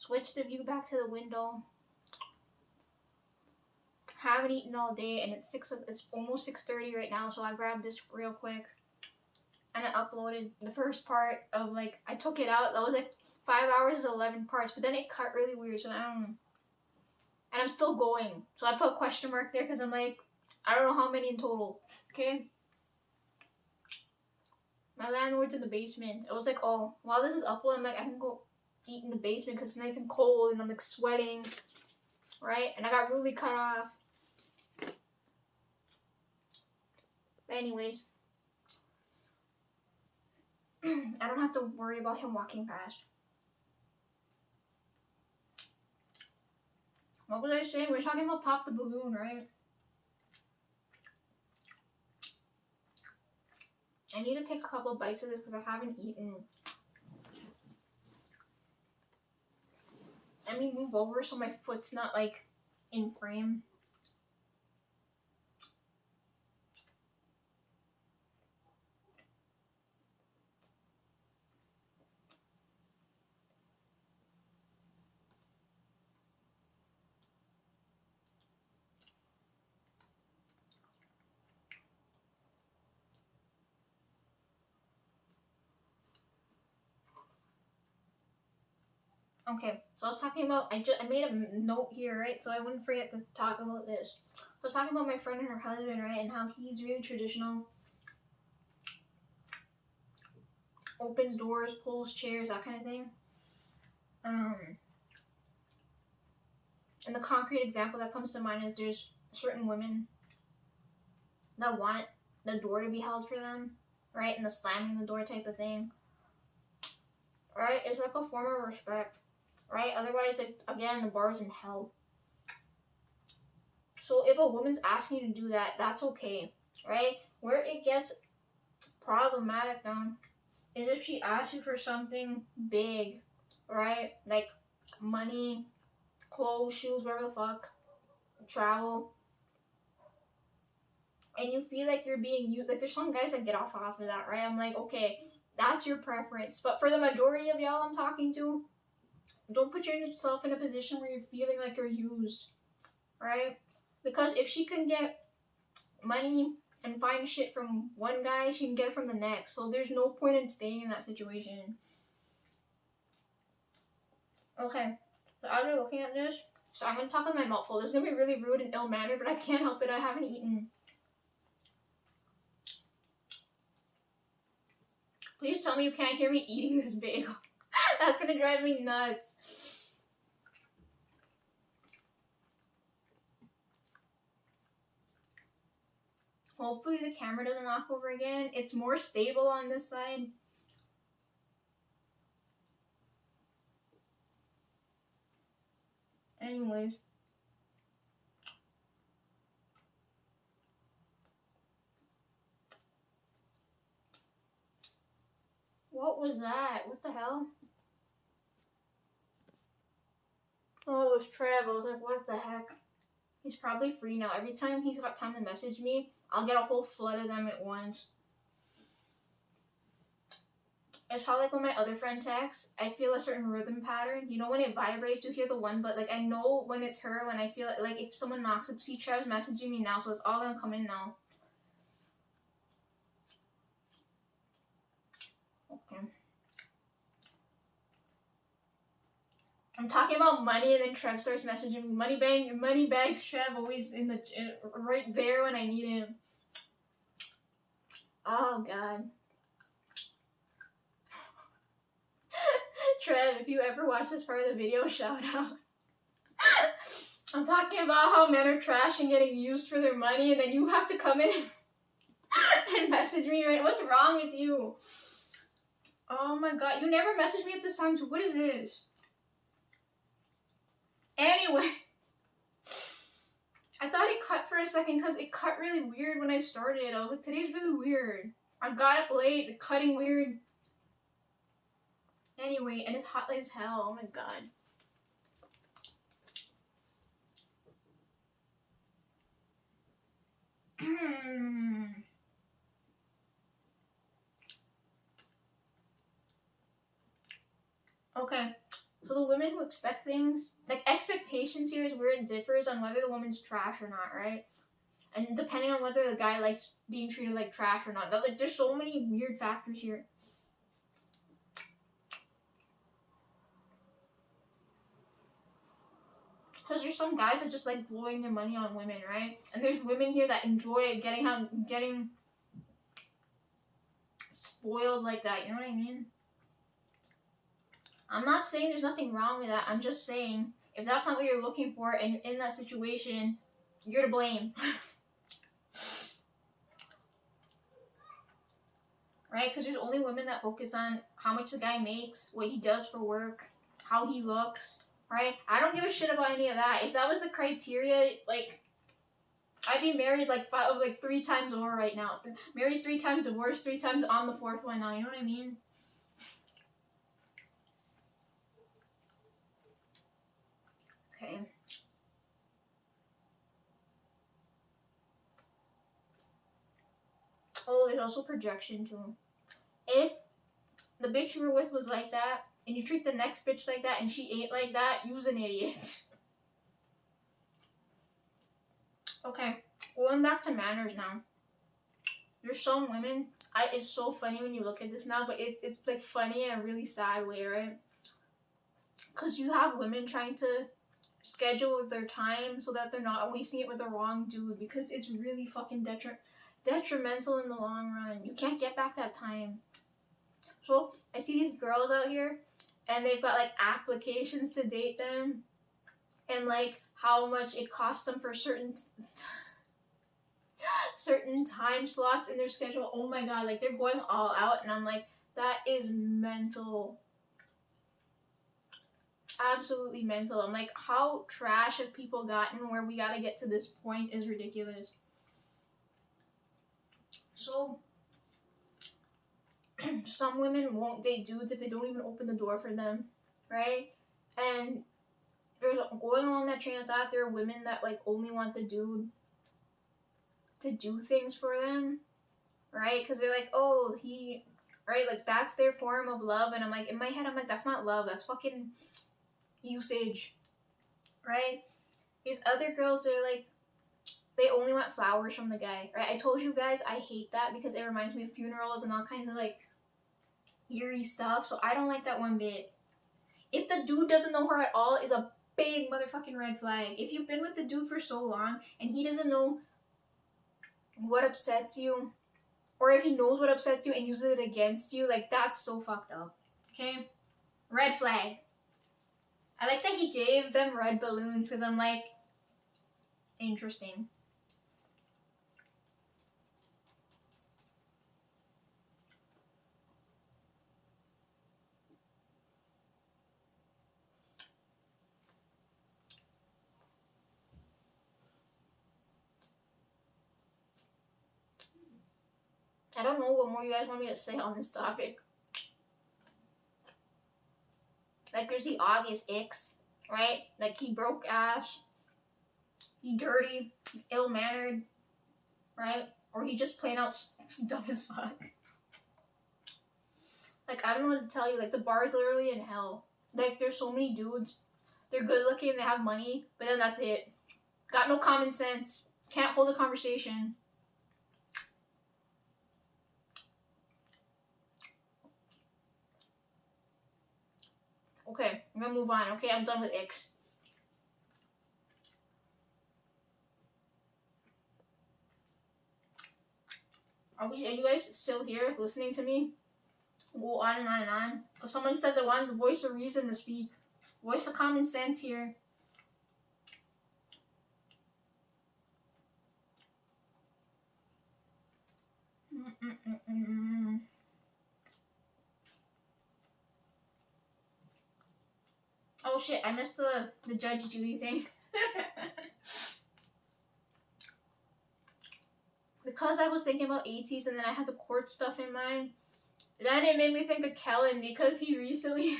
Switch the view back to the window. Haven't eaten all day, and it's almost 6:30 right now. So I grabbed this real quick, and I uploaded the first part of like I took it out. That was like 5 hours 11 parts, but then it cut really weird. So I don't know. And I'm still going. So I put a question mark there because I'm like, I don't know how many in total. Okay. My landlord's in the basement. I was like, oh, while this is uploading, I'm like, I can go eat in the basement because it's nice and cold and I'm like sweating, right? And I got really cut off. But anyways, I don't have to worry about him walking past. What was I saying? We were talking about Pop the Balloon, right? I need to take a couple of bites of this because I haven't eaten. Let me move over so my foot's not like in frame. Okay, so I was talking about, I made a note here, right? So I wouldn't forget to talk about this. I was talking about my friend and her husband, right? And how he's really traditional. Opens doors, pulls chairs, that kind of thing. And the concrete example that comes to mind is there's certain women that want the door to be held for them, right? And the slamming the door type of thing, right? It's like a form of respect, right? Otherwise, like, again, the bar's in hell. So if a woman's asking you to do that, that's okay, right? Where it gets problematic now is if she asks you for something big, right? Like money, clothes, shoes, whatever the fuck, travel, and you feel like you're being used. Like there's some guys that get off of that, right? I'm like, okay, that's your preference. But for the majority of y'all I'm talking to, don't put yourself in a position where you're feeling like you're used, right? Because if she can get money and find shit from one guy, she can get it from the next. So there's no point in staying in that situation. Okay, so as we're looking at this, so I'm gonna talk with my mouth full. This is gonna be really rude and ill-mannered, but I can't help it. I haven't eaten. Please tell me you can't hear me eating this bagel. That's gonna drive me nuts. Hopefully the camera doesn't knock over again. It's more stable on this side. Anyways. What was that? What the hell? Oh, it was Trev. I was like, what the heck? He's probably free now. Every time he's got time to message me, I'll get a whole flood of them at once. It's how like when my other friend texts, I feel a certain rhythm pattern. You know when it vibrates, you hear the one, but like I know when it's her, when I feel like if someone knocks, like, see Trev's messaging me now, so it's all gonna come in now. Okay. I'm talking about money, and then Trev starts messaging me. Money bags, Trev always right there when I need him. Oh god. Trev, if you ever watch this part of the video, shout out. I'm talking about how men are trash and getting used for their money, and then you have to come in and message me, right? What's wrong with you? Oh my god, you never messaged me at this time, so what is this? Anyway, I thought it cut for a second because it cut really weird when I started. I was like, today's really weird. I got up late, it's cutting weird. Anyway, and it's hot as hell, oh my god. Okay, So the women who expect things, like expectations here is where it differs on whether the woman's trash or not, right? And depending on whether the guy likes being treated like trash or not. That, like, there's so many weird factors here. Because there's some guys that just like blowing their money on women, right? And there's women here that enjoy getting spoiled like that. You know what I mean? I'm not saying there's nothing wrong with that. I'm just saying if that's not what you're looking for and you're in that situation, you're to blame. Right? Because there's only women that focus on how much the guy makes, what he does for work, how he looks, right? I don't give a shit about any of that. If that was the criteria, like, I'd be married like 3 times over right now. Married 3 times, divorced 3 times, on the 4th one now. You know what I mean? Okay. Oh, there's also projection too. If the bitch you were with was like that, and you treat the next bitch like that, and she ain't like that, you's an idiot. Okay, going back to manners now. There's some women. It's so funny when you look at this now, but it's like funny in a really sad way, right? Because you have women trying to schedule their time so that they're not wasting it with the wrong dude, because it's really fucking detrimental in the long run. You can't get back that time. So I see these girls out here, and they've got like applications to date them, and like how much it costs them for certain time slots in their schedule. Oh my god, like they're going all out, and I'm like, that is mental. Absolutely mental. I'm like, how trash have people gotten where we gotta get to this point is ridiculous. So some women won't date dudes if they don't even open the door for them, right? And there's, going along that train of thought, there are women that like only want the dude to do things for them, right? Because they're like, oh, he, right? Like that's their form of love. And I'm like, in my head, I'm like, that's not love. That's fucking usage, right? There's other girls that are like, they only want flowers from the guy, right? I told you guys I hate that because it reminds me of funerals and all kinds of like eerie stuff. So I don't like that one bit. If the dude doesn't know her at all, is a big motherfucking red flag. If you've been with the dude for so long and he doesn't know what upsets you, or if he knows what upsets you and uses it against you, like that's so fucked up. Okay? Red flag. I like that he gave them red balloons because I'm like, interesting. I don't know what more you guys want me to say on this topic. Like, there's the obvious icks, right? Like, he broke ass, he dirty, ill-mannered, right? Or he just plain out dumb as fuck. Like, I don't know what to tell you. Like, the bar's literally in hell. Like, there's so many dudes. They're good looking, they have money, but then that's it. Got no common sense. Can't hold a conversation. Okay, I'm gonna move on. Okay, I'm done with icks. Are you guys still here listening to me? Go on and on and on. Because someone said they wanted the voice of reason to speak. Voice of common sense here. Oh shit, I missed the Judge Judy thing. Because I was thinking about 80s and then I had the court stuff in mind, then it made me think of Kellen because he recently...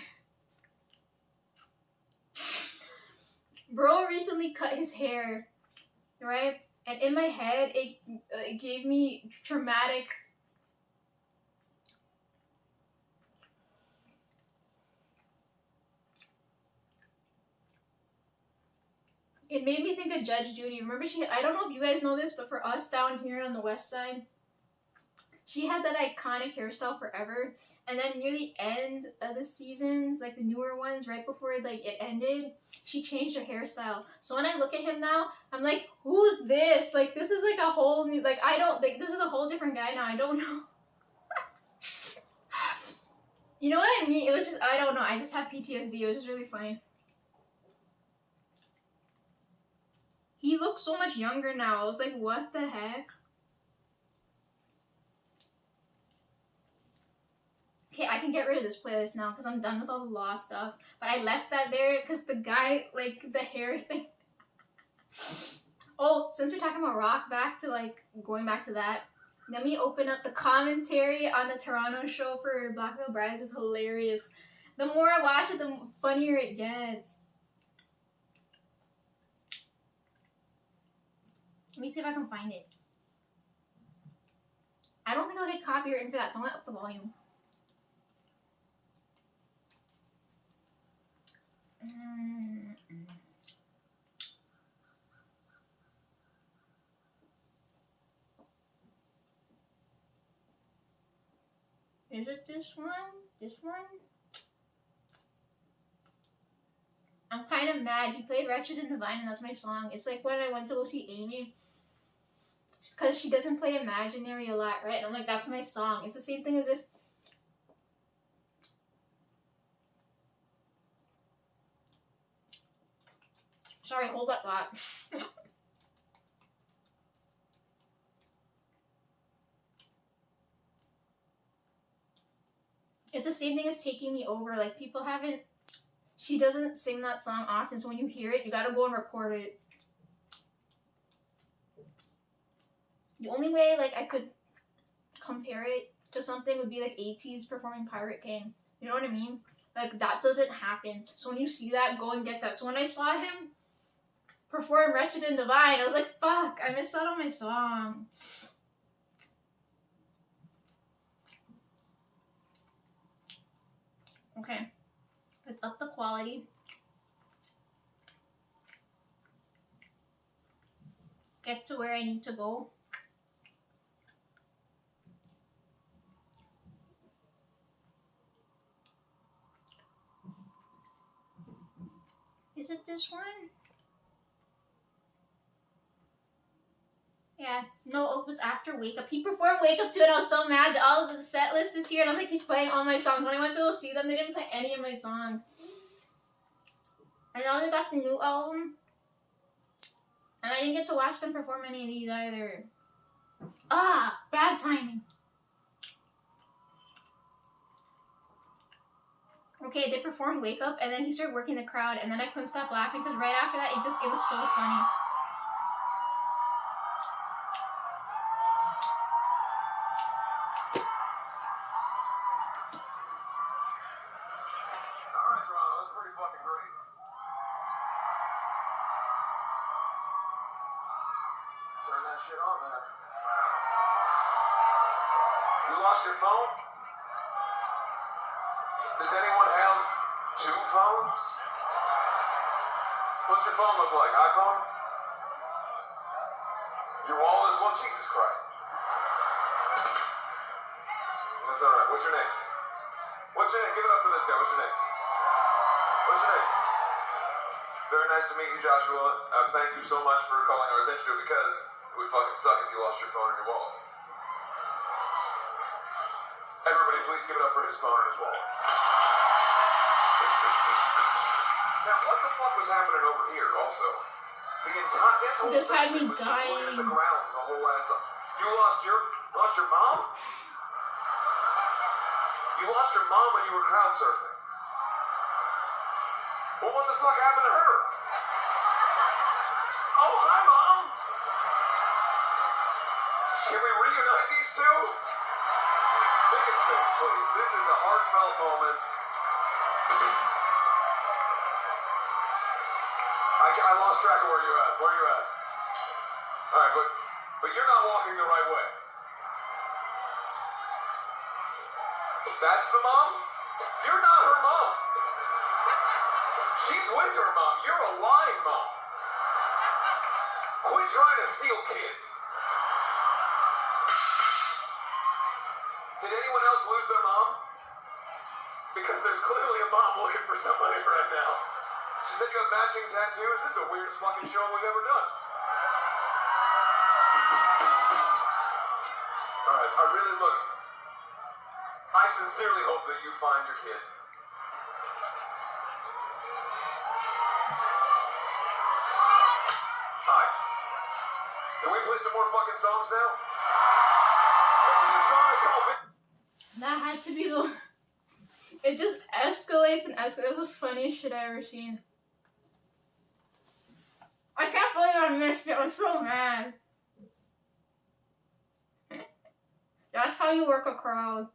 Bro recently cut his hair, right? And in my head, it gave me traumatic... It made me think of Judge Judy. Remember I don't know if you guys know this, but for us down here on the west side, she had that iconic hairstyle forever. And then near the end of the seasons, like the newer ones, right before like it ended, she changed her hairstyle. So when I look at him now, I'm like, who's this? Like this is like a whole new, like I don't, like this is a whole different guy now. I don't know. You know what I mean? It was just, I don't know. I just had PTSD. It was just really funny. He looks so much younger now. I was like, what the heck? Okay, I can get rid of this playlist now because I'm done with all the law stuff. But I left that there because the guy, like, the hair thing. Oh, since we're talking about rock, going back to that, let me open up the commentary on the Toronto show for Black Veil Brides. Is hilarious. The more I watch it, the funnier it gets. Let me see if I can find it. I don't think I'll get copyrighted for that, so I'm gonna up the volume. Is it this one? This one? I'm kind of mad. He played Wretched and Divine, and that's my song. It's like when I went to go see Amy, because she doesn't play Imaginary a lot, right? And I'm like, that's my song. It's the same thing as if... Sorry, hold that thought. It's the same thing as Taking Me Over. Like, people haven't... She doesn't sing that song often, so when you hear it, you gotta go and record it. The only way, like, I could compare it to something would be, like, ATEEZ performing Pirate King. You know what I mean? Like, that doesn't happen. So when you see that, go and get that. So when I saw him perform Wretched and Divine, I was like, fuck, I missed out on my song. Okay. Let's up the quality. Get to where I need to go. Is it this one? Yeah. No, it was after Wake Up. He performed Wake Up too, and I was so mad that all of the set list is here, and I was like, he's playing all my songs. When I went to go see them, they didn't play any of my songs. And now they got the new album. And I didn't get to watch them perform any of these either. Ah, bad timing. Okay, they performed Wake Up, and then he started working the crowd, and then I couldn't stop laughing because right after that, it was so funny. Shit on there. You lost your phone? Does anyone have two phones? What's your phone look like? iPhone? Your wallet is one? Jesus Christ. That's alright. What's your name? What's your name? Give it up for this guy. What's your name? What's your name? Very nice to meet you, Joshua. Thank you so much for calling our attention to it because it would fucking suck if you lost your phone and your wallet. Everybody, please give it up for his phone and his wallet. Now, what the fuck was happening over here, also? The entire this had me was dying. just looking at the ground the whole last song. You lost your mom? You lost your mom when you were crowd surfing. Well, what the fuck happened to her? Oh, hi, Mom. Can we reunite these two? Make a space, please. This is a heartfelt moment. I lost track of where you at. Where you at? All right, but you're not walking the right way. That's the mom? You're not her mom. She's with her mom. You're a lying mom. Quit trying to steal kids. Did anyone else lose their mom? Because there's clearly a mom looking for somebody right now. She said you have matching tattoos? This is the weirdest fucking show we've ever done. Alright, I sincerely hope that you find your kid. Hi. Can we play some more fucking songs now? This is the song is called... That had to be the... It just escalates and escalates. It was the funniest shit I ever seen. I can't believe I missed it. I'm so mad. That's how you work a crowd.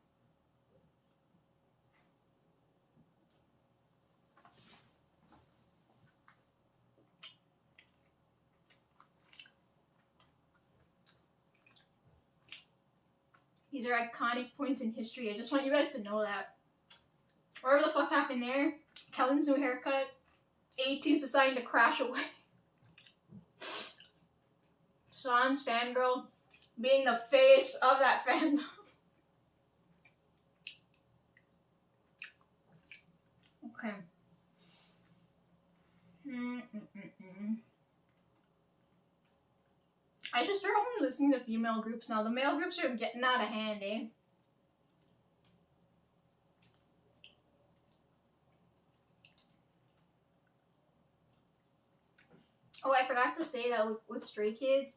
These are iconic points in history. I just want you guys to know that. Whatever the fuck happened there, Kellen's new haircut, A2's deciding to crash away. Sean's fangirl being the face of that fandom. Okay. I should start only listening to female groups now. The male groups are getting out of hand, eh? Oh, I forgot to say that with Stray Kids,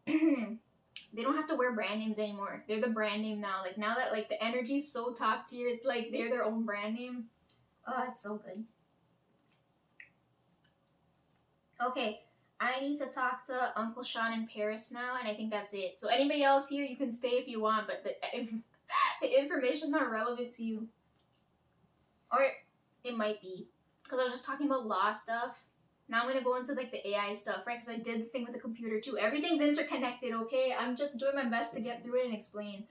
they don't have to wear brand names anymore. They're the brand name now. Like, now that, like, the energy's so top tier, it's like they're their own brand name. Oh, it's so good. Okay, I need to talk to Uncle Sean in Paris now, and I think that's it. So anybody else here, you can stay if you want, but the information's not relevant to you. Or it might be, because I was just talking about law stuff. Now I'm going to go into, like, the AI stuff, right? Because I did the thing with the computer, too. Everything's interconnected, okay? I'm just doing my best to get through it and explain.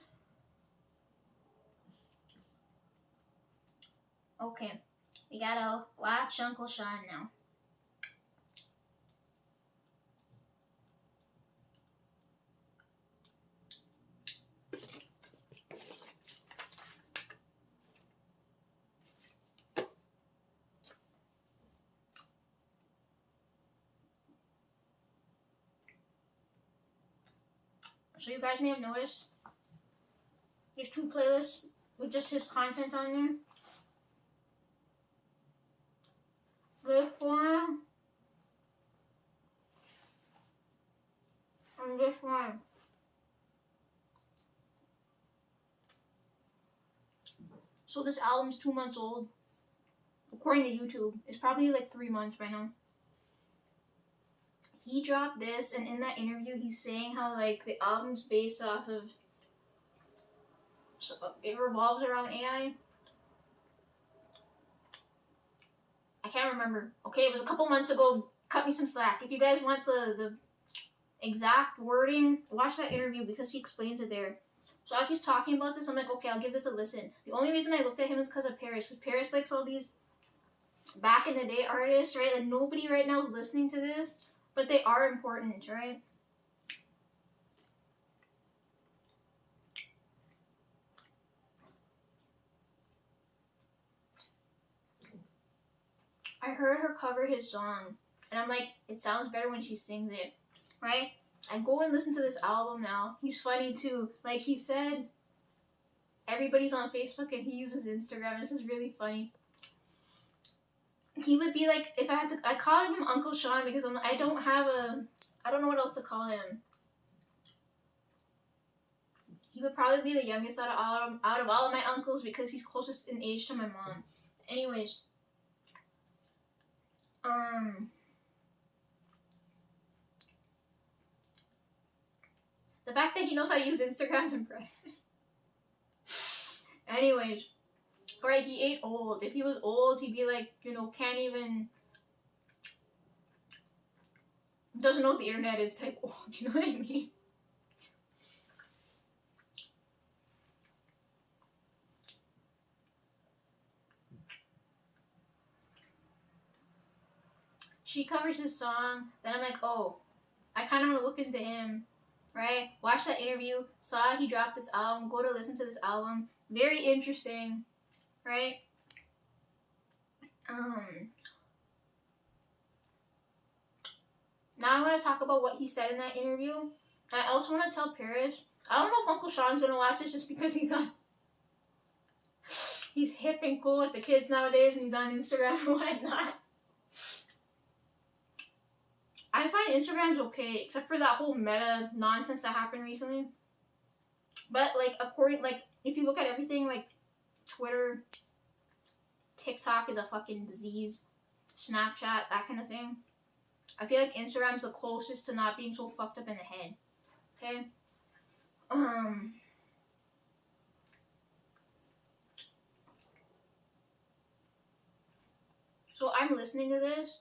Okay. We gotta watch Uncle Sean now. So you guys may have noticed there's 2 playlists with just his content on there. This one and this one. So this album's 2 months old. According to YouTube, it's probably like 3 months by now. He dropped this, and in that interview, he's saying how, like, the album's based off of... So it revolves around AI. I can't remember. Okay, it was a couple months ago. Cut me some slack. If you guys want the exact wording, watch that interview because he explains it there. So as he's talking about this, I'm like, okay, I'll give this a listen. The only reason I looked at him is because of Paris. Because Paris likes all these back in the day artists, right? Like, nobody right now is listening to this. But they are important, right? I heard her cover his song, and I'm like, it sounds better when she sings it, right? I go and listen to this album now. He's funny too. Like, he said, everybody's on Facebook and he uses Instagram. This is really funny. He would be like, if I had to, I call him Uncle Sean because I don't know what else to call him. He would probably be the youngest out of all of my uncles because he's closest in age to my mom. Anyways, the fact that he knows how to use Instagram is impressive. Anyways. Right, he ate old. If he was old, he'd be like, you know, can't even... Doesn't know what the internet is type old, you know what I mean? She covers his song, then I'm like, oh, I kind of want to look into him, right? Watch that interview, saw he dropped this album, go to listen to this album. Very interesting, right? Now I want to talk about what he said in that interview. I also want to tell Paris, I don't know if Uncle Sean's gonna watch this just because he's hip and cool with the kids nowadays and he's on Instagram and whatnot. I find Instagram's okay, except for that whole meta nonsense that happened recently. But like if you look at everything, like Twitter, TikTok is a fucking disease, Snapchat, that kind of thing. I feel like Instagram's the closest to not being so fucked up in the head. Okay? So I'm listening to this,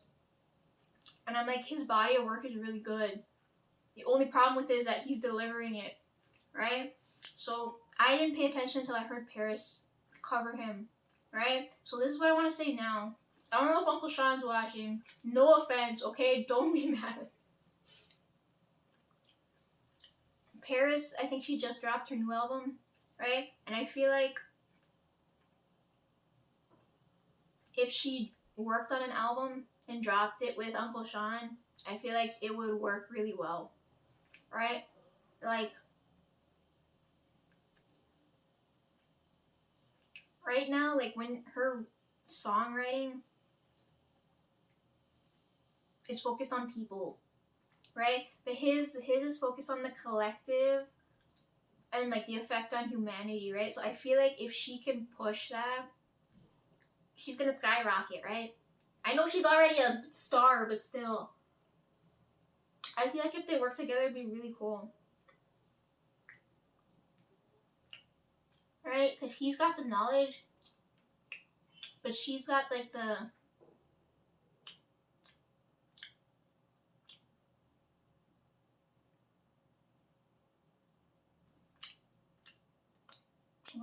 and I'm like, his body of work is really good. The only problem with it is that he's delivering it, right? So I didn't pay attention until I heard Paris cover him, right? So this is what I want to say now. I don't know if Uncle Sean's watching. No offense, okay? Don't be mad. Paris, I think she just dropped her new album, right? And I feel like if she worked on an album and dropped it with Uncle Sean, I feel like it would work really well, right? Like, right now, like when her songwriting is focused on people, right? But his is focused on the collective and like the effect on humanity, right? So I feel like if she can push that, she's gonna skyrocket, right? I know she's already a star, but still. I feel like if they work together, it'd be really cool. Right? Because he's got the knowledge, but she's got like the...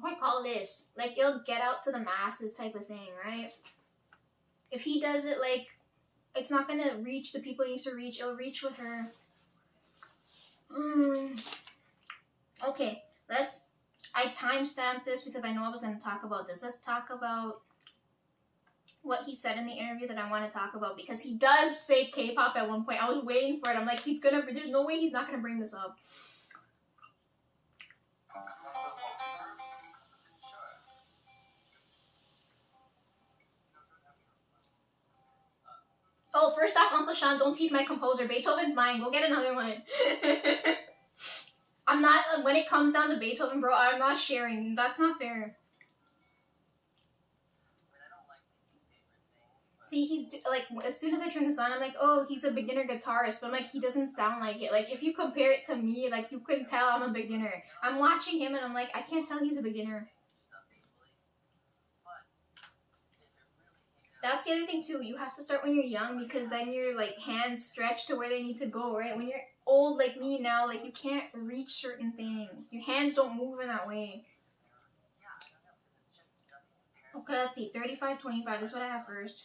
what do I call this? Like, it'll get out to the masses type of thing, right? If he does it, like, it's not gonna reach the people it needs to reach. It'll reach with her. Okay, I timestamped this because I know I was gonna talk about this. Let's talk about what he said in the interview that I want to talk about, because he does say K-pop at one point. I was waiting for it. I'm like, there's no way he's not gonna bring this up. Oh, first off, Uncle Sean, don't teach my composer. Beethoven's mine. Go get another one. I'm not, when it comes down to Beethoven, bro, I'm not sharing. That's not fair. See, he's, like, as soon as I turn this on, I'm like, oh, he's a beginner guitarist. But I'm like, he doesn't sound like it. Like, if you compare it to me, like, you couldn't tell I'm a beginner. I'm watching him and I'm like, I can't tell he's a beginner. That's the other thing too. You have to start when you're young, because then your like hands stretch to where they need to go, right? When you're old like me now, like you can't reach certain things. Your hands don't move in that way. Okay, let's see. 35-25. This is what I have first.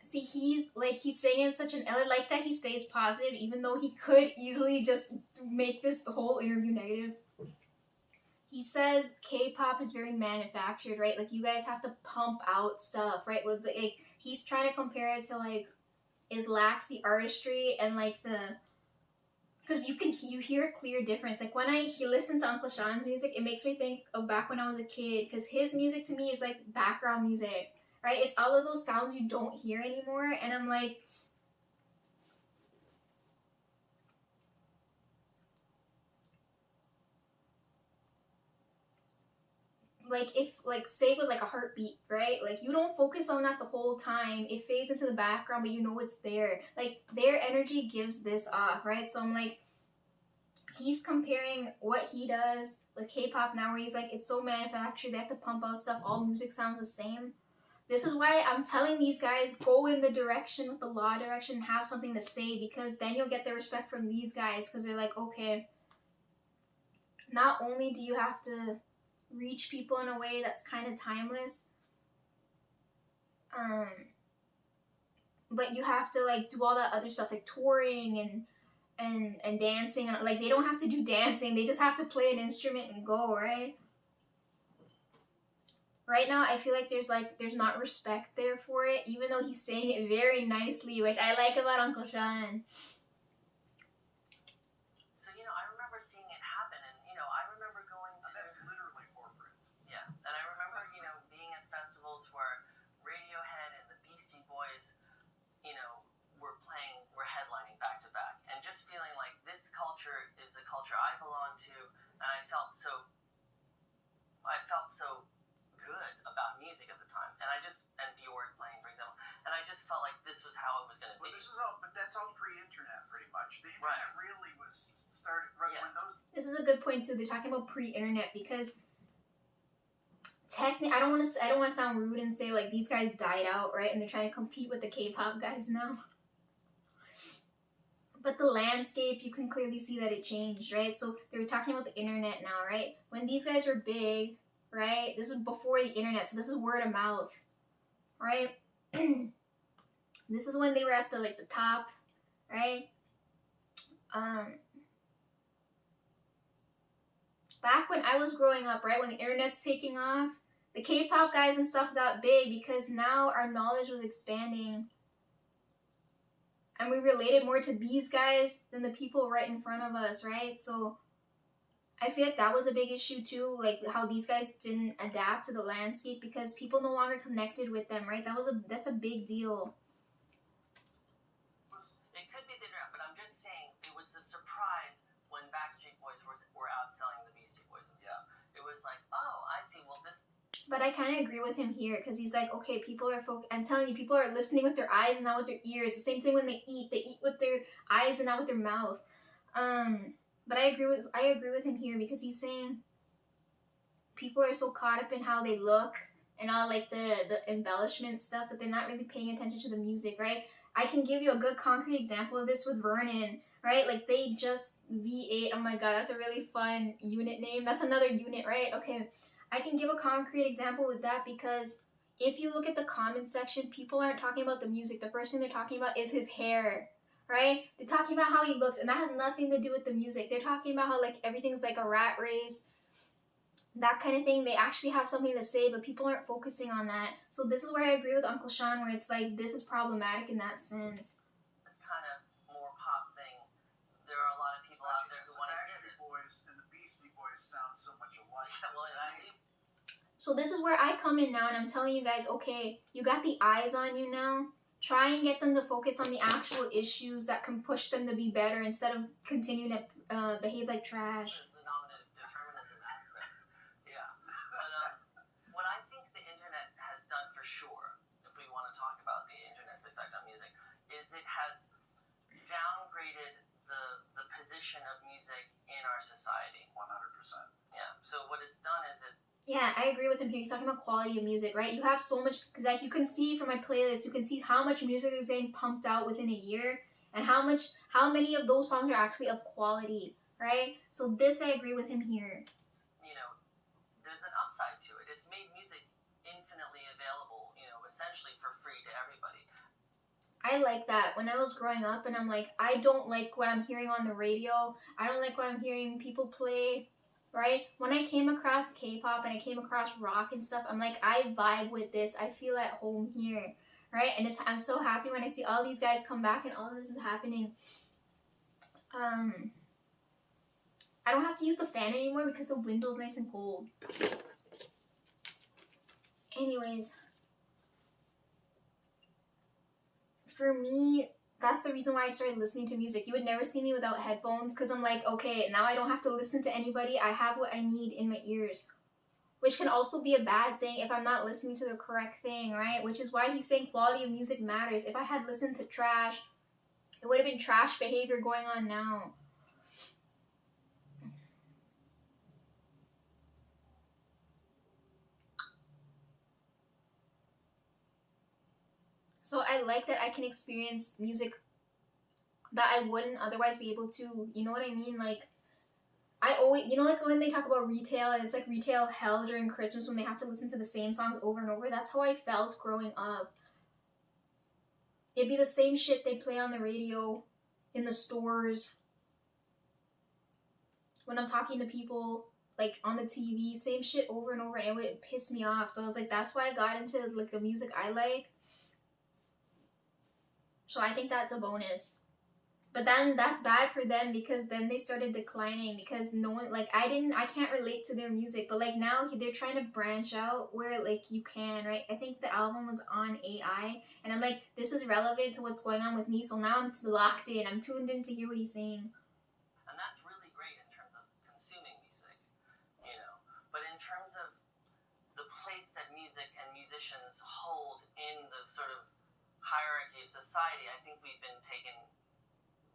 See, he's saying in such an... I like that he stays positive, even though he could easily just make this whole interview negative. He says K-pop is very manufactured, right? Like, you guys have to pump out stuff, right? With like, he's trying to compare it to, like, it lacks the artistry and, like, the... Because you hear a clear difference. Like, when I listen to Uncle Sean's music, it makes me think of back when I was a kid, because his music to me is, like, background music. Right? It's all of those sounds you don't hear anymore. And I'm like... Like, if, like, say with, like, a heartbeat, right? Like, you don't focus on that the whole time. It fades into the background, but you know it's there. Like, their energy gives this off, right? So I'm like... He's comparing what he does with K-pop now, where he's like, it's so manufactured, they have to pump out stuff, all music sounds the same. This is why I'm telling these guys, go in the direction with the law direction, have something to say, because then you'll get the respect from these guys, because they're like, okay, not only do you have to reach people in a way that's kind of timeless. But you have to like do all that other stuff like touring and dancing, and like they don't have to do dancing, they just have to play an instrument and go, right? Right now I feel like there's not respect there for it, even though he's saying it very nicely, which I like about Uncle Sean. So, I remember seeing it happen, and, I remember going to... That's literally corporate. Yeah, and I remember, being at festivals where Radiohead and the Beastie Boys, were headlining back to back, and just feeling like this culture is the culture I belong to, and I felt so good about music at the time, and Bjork playing, for example, and I just felt like this was how it was going to be. Well, but that's all pre-internet, pretty much. The internet really was started when those... This is a good point too. They're talking about pre-internet because technically, I don't want to sound rude and say like these guys died out, right? And they're trying to compete with the K-pop guys now. But the landscape, you can clearly see that it changed, right? So they were talking about the internet now, right? When these guys were big, right? This is before the internet, so this is word of mouth, right? This is when they were at the top, right? Back when I was growing up, right, when the internet's taking off, the K-pop guys and stuff got big because now our knowledge was expanding. And we related more to these guys than the people right in front of us, right? So I feel like that was a big issue too, like how these guys didn't adapt to the landscape because people no longer connected with them, right? That's a big deal. It could be the internet, but I'm just saying it was a surprise when Backstreet Boys were outselling the Beastie Boys and stuff. It was like, oh, I see. Well, this. But I kind of agree with him here because he's like, okay, I'm telling you, people are listening with their eyes and not with their ears. The same thing when they eat with their eyes and not with their mouth. But I agree with him here because he's saying people are so caught up in how they look and all like the embellishment stuff that they're not really paying attention to the music, right? I can give you a good concrete example of this with Vernon, right? Like they just V8. Oh my god, that's a really fun unit name. That's another unit, right? Okay. I can give a concrete example with that because if you look at the comment section, people aren't talking about the music. The first thing they're talking about is his hair, right? They're talking about how he looks, and that has nothing to do with the music. They're talking about how like everything's like a rat race, that kind of thing. They actually have something to say, but people aren't focusing on that. So this is where I agree with Uncle Sean, where it's like this is problematic in that sense. This kind of more pop thing. There are a lot of people out there who want to hear this. The Boys and the Beastie Boys sound so much alike. So this is where I come in now, and I'm telling you guys, okay, you got the eyes on you now. Try and get them to focus on the actual issues that can push them to be better instead of continuing to behave like trash. The nominative determinism aspect. Yeah. But what I think the internet has done for sure, if we want to talk about the internet's effect on music, is it has downgraded the position of music in our society. 100%. Yeah. So what it's done is it. Yeah, I agree with him here. He's talking about quality of music, right? You have so much, because like you can see from my playlist, you can see how much music is getting pumped out within a year, and how many of those songs are actually of quality, right? So this, I agree with him here. There's an upside to it. It's made music infinitely available, essentially for free to everybody. I like that. When I was growing up, and I'm like, I don't like what I'm hearing on the radio. I don't like what I'm hearing people play. Right? When I came across K-pop and I came across rock and stuff, I'm like, I vibe with this. I feel at home here. Right? And I'm so happy when I see all these guys come back and all this is happening. I don't have to use the fan anymore because the window's nice and cold. Anyways. For me, that's the reason why I started listening to music. You would never see me without headphones because I'm like, okay, now I don't have to listen to anybody. I have what I need in my ears. Which can also be a bad thing if I'm not listening to the correct thing, right? Which is why he's saying quality of music matters. If I had listened to trash, it would have been trash behavior going on now. So I like that I can experience music that I wouldn't otherwise be able to. You know what I mean? Like, I always, you know, like when they talk about retail, and it's like retail hell during Christmas when they have to listen to the same songs over and over. That's how I felt growing up. It'd be the same shit they play on the radio, in the stores, when I'm talking to people, like on the TV, same shit over and over, and it would piss me off. So I was like, that's why I got into like the music I like. So I think that's a bonus. But then that's bad for them because then they started declining because no one, like, I can't relate to their music. But like now they're trying to branch out where like you can, right? I think the album was on AI, and I'm like, this is relevant to what's going on with me. So now I'm locked in. I'm tuned in to hear what he's saying. And that's really great in terms of consuming music, you know. But in terms of the place that music and musicians hold in the sort of hierarchy of society, I think we've been taken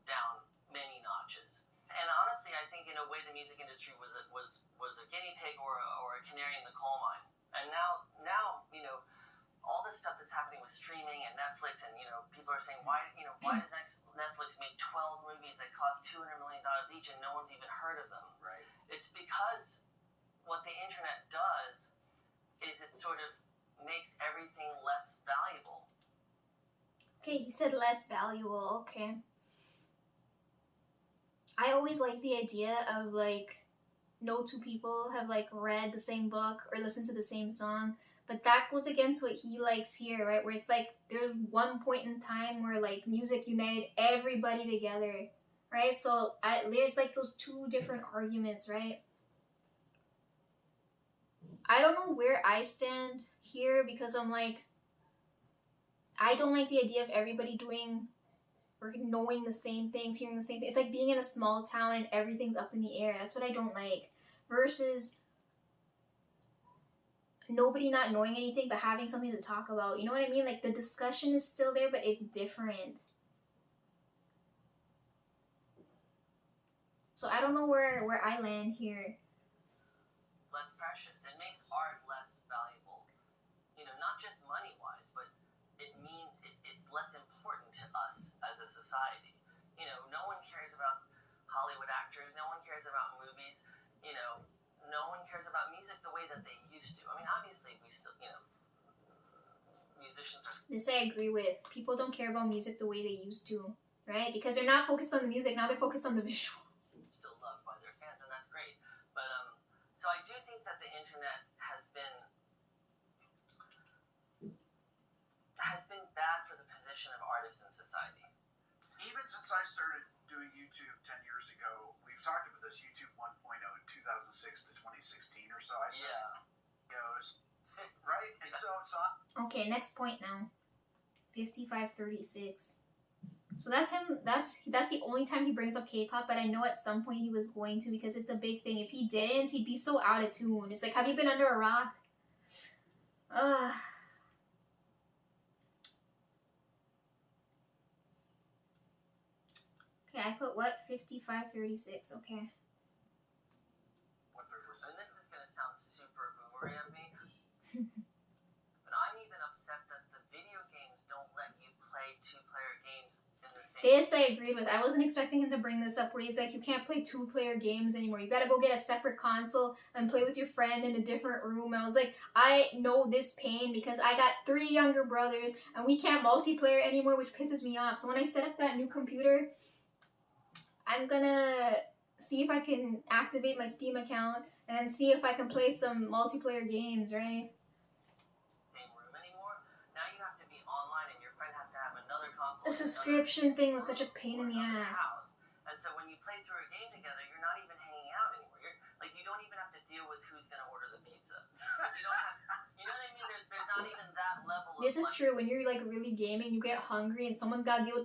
down many notches. And honestly, I think in a way the music industry was a guinea pig or a canary in the coal mine. And now you know, all this stuff that's happening with streaming and Netflix, and you know, people are saying why does Netflix make 12 movies that cost $200 million each and no one's even heard of them? Right. It's because what the internet does is it sort of makes everything less valuable. Okay, he said less valuable. Okay. I always like the idea of like no two people have like read the same book or listened to the same song, but that goes against what he likes here, right? Where it's like there's one point in time where like music united everybody together, right? So there's like those two different arguments, right? I don't know where I stand here because I'm like, I don't like the idea of everybody doing or knowing the same things, hearing the same things. It's like being in a small town and everything's up in the air. That's what I don't like. Versus nobody not knowing anything but having something to talk about. You know what I mean? Like the discussion is still there, but it's different. So I don't know where I land here. Less precious. It makes art less valuable. You know, not just money-wise, but it means it's less important to us as a society. You know, no one cares about Hollywood actors. No one cares about movies. You know, no one cares about music the way that they used to. I mean, obviously, we still, you know, musicians are This I agree with. People don't care about music the way they used to, right? Because they're not focused on the music. Now they're focused on the visuals. still loved by their fans, and that's great. But so I do think that the internet has been bad for the position of artists in society. Even since I started doing YouTube 10 years ago, we've talked about this YouTube 1.0 in 2006 to 2016 or so. I started videos, right? And so Okay, next point now. 5536. So that's him. That's the only time he brings up K-pop, but I know at some point he was going to because it's a big thing. If he didn't, he'd be so out of tune. It's like, have you been under a rock? Okay, I put what? 5536. Okay. what they're And listening this is going to sound super boomery of me, but I'm even upset that the video games don't let you play two-player games in the same. This I agreed with. I wasn't expecting him to bring this up where he's like, you can't play two-player games anymore. You gotta go get a separate console and play with your friend in a different room. I was like, I know this pain because I got 3 younger brothers and we can't multiplayer anymore, which pisses me off. So when I set up that new computer, I'm gonna see if I can activate my Steam account and then see if I can play some multiplayer games, right? Same room anymore. Now you have to be online, and your friend has to have another console. The in another subscription thing was such a pain or in the another ass. house. And so when you play through a game together, you're not even hanging out anymore. You're like, you don't even have to deal with who's gonna order the pizza. You don't have, you know what I mean? There's not even that level. This of is like, true. When you're like really gaming, you get hungry and someone's gotta deal with